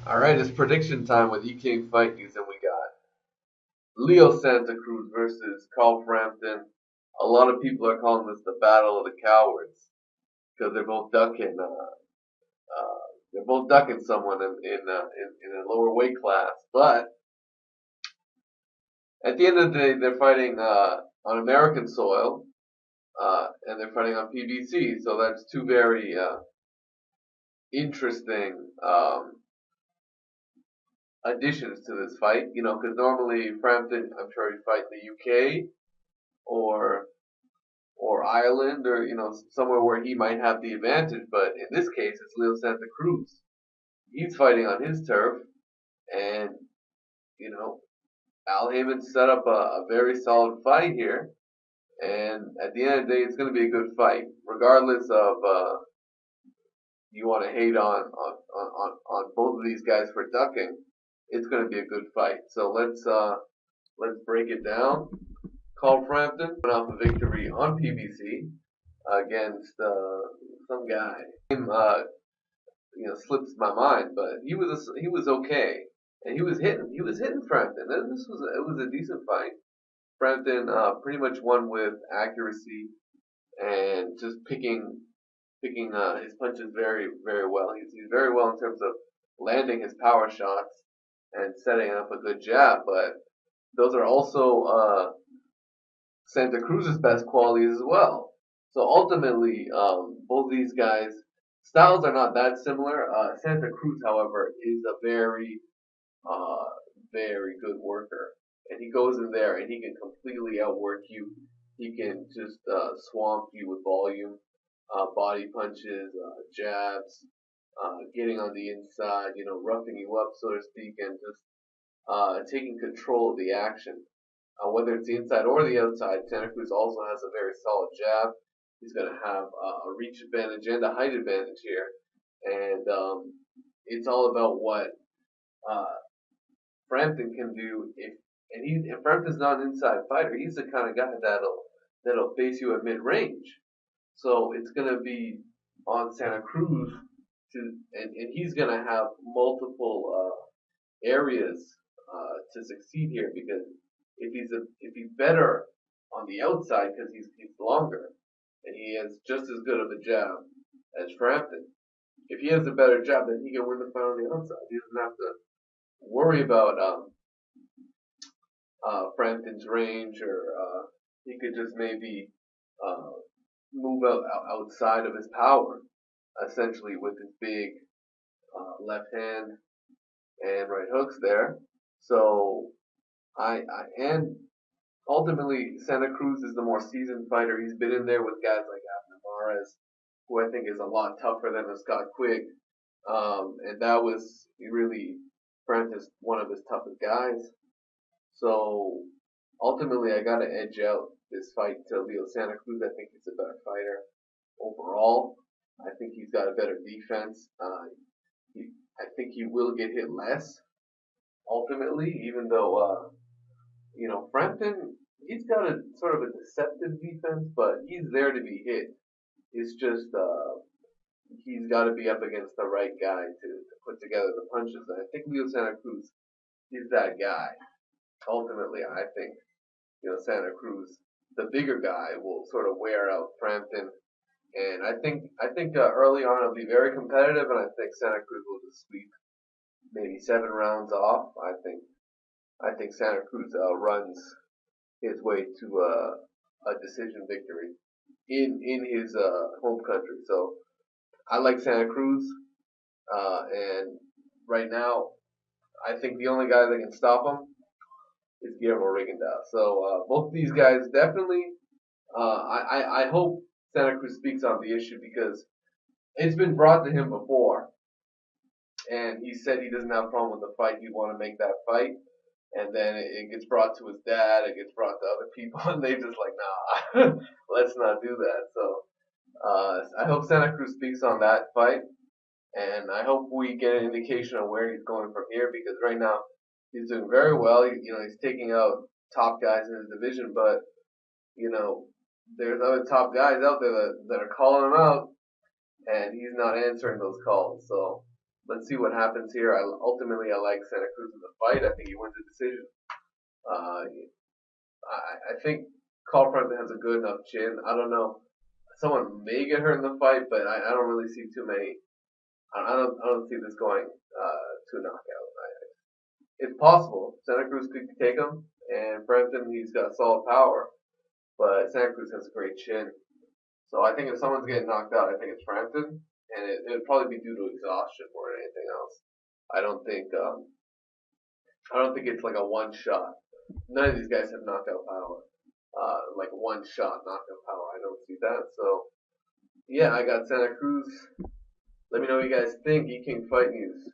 All right, it's prediction time with EK Fight News, and we got Leo Santa Cruz versus Carl Frampton. A lot of people are calling this the battle of the cowards because they're both ducking. They're both ducking someone in a lower weight class. But at the end of the day, they're fighting on American soil, and they're fighting on PBC. So that's two very interesting additions to this fight. You know, because normally Frampton, I'm sure he'd fight in the UK or Ireland or somewhere where he might have the advantage. But in this case, it's Leo Santa Cruz. He's fighting on his turf, and you know Al Heyman set up a very solid fight here. And at the end of the day, it's going to be a good fight, regardless of you want to hate on both of these guys for ducking. It's going to be a good fight. So let's break it down. Carl Frampton went off a victory on PBC against some guy. Name slips my mind, but he was okay, and he was hitting Frampton. And it was a decent fight. Frampton pretty much won with accuracy and just picking his punches very very well. He's very well in terms of landing his power shots and setting up a good jab, but those are also Santa Cruz's best qualities as well. So ultimately, both these guys' styles are not that similar. Santa Cruz, however, is a uh, very good worker, and he goes in there and he can completely outwork you. He can just swamp you with volume, body punches, jabs, getting on the inside, roughing you up, so to speak, and just taking control of the action. Whether it's the inside or the outside, Santa Cruz also has a very solid jab. He's going to have a reach advantage and a height advantage here. And it's all about what uh, Frampton can do. If Frampton's not an inside fighter, he's the kind of guy that'll face you at mid range. So it's going to be on Santa Cruz and he's going to have multiple areas to succeed here because if he's better on the outside because he's longer and he has just as good of a jab as Frampton. If he has a better jab, then he can win the fight on the outside. He doesn't have to worry about Frampton's range, or he could just maybe uh, move outside of his power, essentially with his big left hand and right hooks there. So and ultimately Santa Cruz is the more seasoned fighter. He's been in there with guys like Navarez, who I think is a lot tougher than a Scott Quigg. And that was really Francis, one of his toughest guys. So ultimately, I got to edge out this fight to Leo Santa Cruz. I think he's a better fighter overall. I think he's got a better defense. I think he will get hit less ultimately, even though Frampton, he's got a sort of a deceptive defense, but he's there to be hit. It's just he's got to be up against the right guy to put together the punches. And I think Leo Santa Cruz is that guy. Ultimately, I think Santa Cruz, the bigger guy, will sort of wear out Frampton. And I think early on it'll be very competitive, and I think Santa Cruz will just sweep maybe 7 rounds off. I think Santa Cruz runs his way to a decision victory in his home country. So I like Santa Cruz, and right now I think the only guy that can stop him is Guillermo Rigondeaux. So both these guys definitely. I hope Santa Cruz speaks on the issue because it's been brought to him before, and he said he doesn't have a problem with the fight. He'd want to make that fight, and then it gets brought to his dad. It gets brought to other people, and they just like, nah, let's not do that. So I hope Santa Cruz speaks on that fight, and I hope we get an indication of where he's going from here because right now he's doing very well. He's taking out top guys in his division, but you know, there's other top guys out there that are calling him out, and he's not answering those calls. So let's see what happens here. Ultimately, I like Santa Cruz in the fight. I think he wins the decision. Uh, I think Carl Frampton has a good enough chin. I don't know. Someone may get hurt in the fight, but I don't really see too many. I don't see this going to a knockout. It's possible. Santa Cruz could take him, and Frampton, he's got solid power, but Santa Cruz has a great chin. So I think if someone's getting knocked out, I think it's Frampton, and it would probably be due to exhaustion more than anything else. I don't think I don't think it's like a one shot. None of these guys have knockout power. Like one shot knockout power. I don't see that. So yeah, I got Santa Cruz. Let me know what you guys think. E King Fight News.